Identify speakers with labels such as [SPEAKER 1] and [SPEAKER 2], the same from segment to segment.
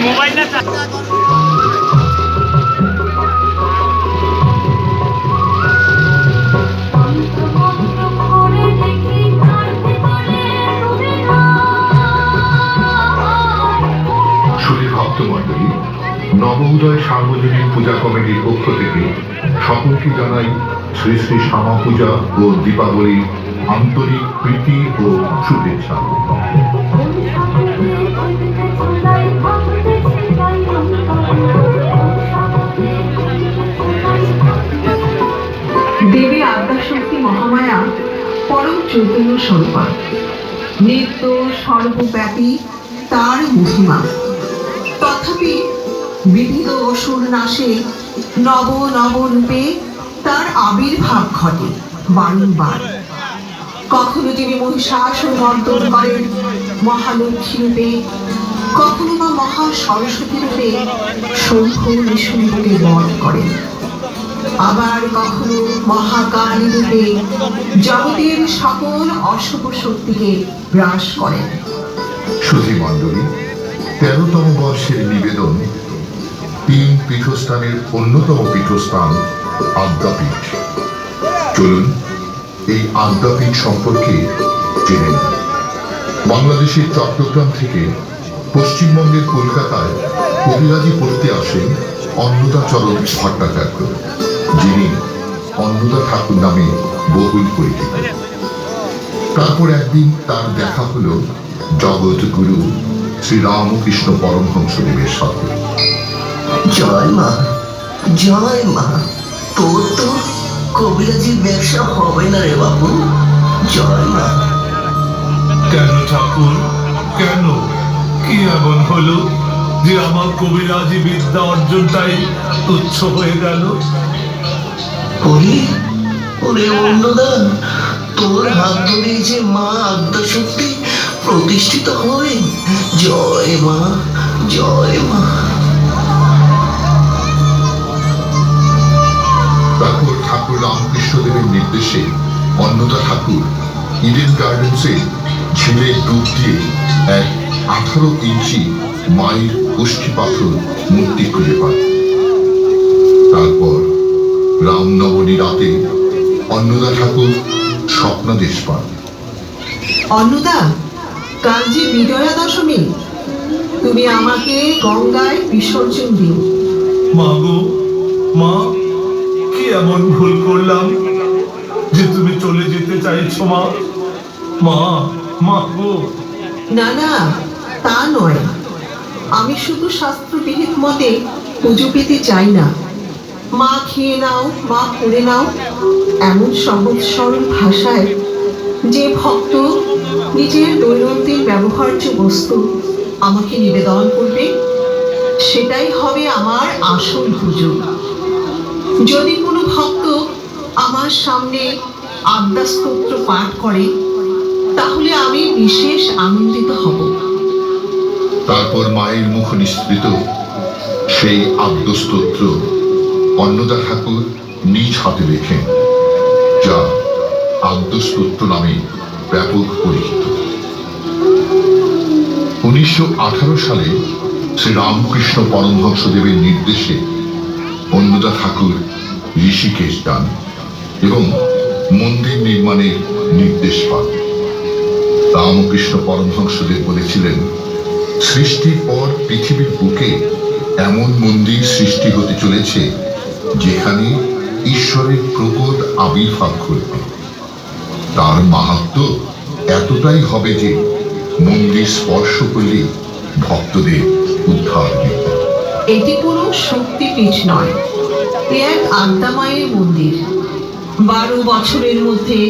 [SPEAKER 1] Mobile না
[SPEAKER 2] ভক্তমণ্ডলী, নবোদয় সার্বজনীন পূজা কমিটির পক্ষ থেকে সকলকে জানাই শ্রী শ্রী শ্যামা পূজা ও দীপাবলির আন্তরিক প্রীতি ও শুভেচ্ছা।
[SPEAKER 3] দেবী আদ্যাশক্তি মহামায়া পরম চৈতন্য স্বরূপা, নিত্য সর্বব্যাপী তার মহিমা। তথাপি বিবিধ অসুর নাশে নব নব রূপে তার আবির্ভাব ঘটে বারংবার। কখনো তিনি মহিষাসুর মর্দন করেন মহালক্ষ্মী রূপে, কখনো বা মহা সরস্বতী রূপে শম্ভ নিশুম্ভকে বধ করেন, আবার কখনো মহাকালী রূপে জগতের সকল অশুভ শক্তিকে গ্রাস করেন।
[SPEAKER 2] সুধী মণ্ডলী, 13তম বর্ষের নিবেদন 3 পীঠস্থানের অন্যতম পীঠস্থান আদ্যাপীঠ। চলুন এই আদ্যাপীঠ সম্পর্কে জেনে নিন। বাংলাদেশের চট্টগ্রাম থেকে পশ্চিমবঙ্গের কলকাতায় কবিরাজি পড়তে আসেন অন্নদাচরণ ভট্টাচার্য, যিনি অন্নদা ঠাকুর নামে বহুল পরিচিত। তারপর একদিন তার দেখা হলো জগৎগুরু শ্রী রামকৃষ্ণ পরমহংসদেবের সাথে।
[SPEAKER 4] জয় মা, জয় মা। তোর তো কবিরাজির ব্যবসা হবে না রে বাবু। জয় মা।
[SPEAKER 5] কেন ঠাকুর, কেন? কি এমন হলো যে আমার কবিরাজি বিদ্যা অর্জনটাই তুচ্ছ হয়ে গেল?
[SPEAKER 4] ওরে অন্নদা, তোর হাত ধরে যে মা আদ্যাশক্তি প্রতিষ্ঠিত হবে। জয় মা, জয় মা।
[SPEAKER 2] তারপর ঠাকুর রামকৃষ্ণদেবের নির্দেশে অন্নদা ঠাকুর ইডেন গার্ডেন্সে ঝিলের ডুব দিয়ে এক 18 ইঞ্চি মায়ের অষ্টি পাথর মূর্তি খুঁজে পান। তারপর রামনবমী রাতে অন্নদা ঠাকুর স্বপ্নাদেশ পান।
[SPEAKER 3] অন্নদা, কাল যে বিজয়া দশমী, তুমি আমাকে গঙ্গায় বিসর্জন দিও।
[SPEAKER 5] মা গো, মা, কি এমন ভুল করলাম যে তুমি চলে যেতে চাইছো? মা, মা, মা গো।
[SPEAKER 3] না না, তা নয়। আমি শুধু শাস্ত্রবিহিত মতে পুজো পেতে চাই না। মা খেয়ে নাও, মা পড়ে নাও, এমন সহজ সরল ভাষায় যে ভক্ত নিজের দৈনন্দিন ব্যবহার্য বস্তু আমাকে নিবেদন করবে, সেটাই হবে আমার আসল পুজো। যদি কোনো ভক্ত আমার সামনে আদ্যাস্তোত্র পাঠ করে, তাহলে আমি বিশেষ আনন্দিত হব।
[SPEAKER 2] তারপর মায়ের মুখ নিঃসৃত সেই আদ্যস্তোত্র অন্নদা ঠাকুর নিজ হাতে লেখেন, যা আদ্যস্তোত্র নামে ব্যাপক পরিচিত। 1918 সালে শ্রী রামকৃষ্ণ পরমহংসদেবের নির্দেশে অন্নদা ঠাকুর ঋষিকেশ যান এবং মন্দির নির্মাণের নির্দেশ পান। রামকৃষ্ণ পরমহংসদেব বলেছিলেন, সৃষ্টির পর পৃথিবীর বুকে এমন মন্দির সৃষ্টি হতে চলেছে যেখানে ঈশ্বরের প্রকট আবির্ভাব ঘটবে। তার মাহাত্ম্য এতটাই হবে যে মন্দির স্পর্শ করলে ভক্তদের উদ্ধার মিলবে।
[SPEAKER 3] এটি কোনো শক্তিপীঠ নয়, এক আদ্যামায়ের মন্দির। 12 বছরের মধ্যে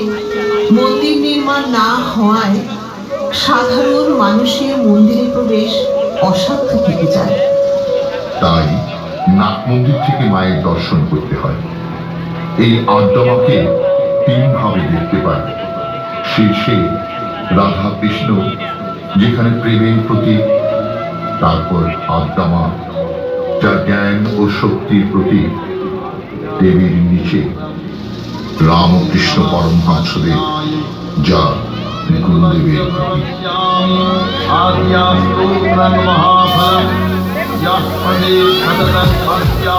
[SPEAKER 3] মন্দির নির্মাণ না হওয়ায় সাধারণ মানুষের মন্দিরে প্রবেশ অসাধ্য থেকে যায়।
[SPEAKER 2] তাই নাট মন্দির থেকে মায়ের দর্শন করতে হয়। এই আদ্যামাকে 3 ভাবে দেখতে পায়। শীর্ষে রাধা কৃষ্ণ যেখানে প্রেমের প্রতীক, তারপর আদ্যামা যা জ্ঞান ও শক্তির প্রতীক, দেবীর নিচে রামকৃষ্ণ পরমহংসদেব যা গুরুদেবের প্রতীক।
[SPEAKER 1] आद्यास्तोत्रं महाफलं यः पठेत् सततं भक्त्या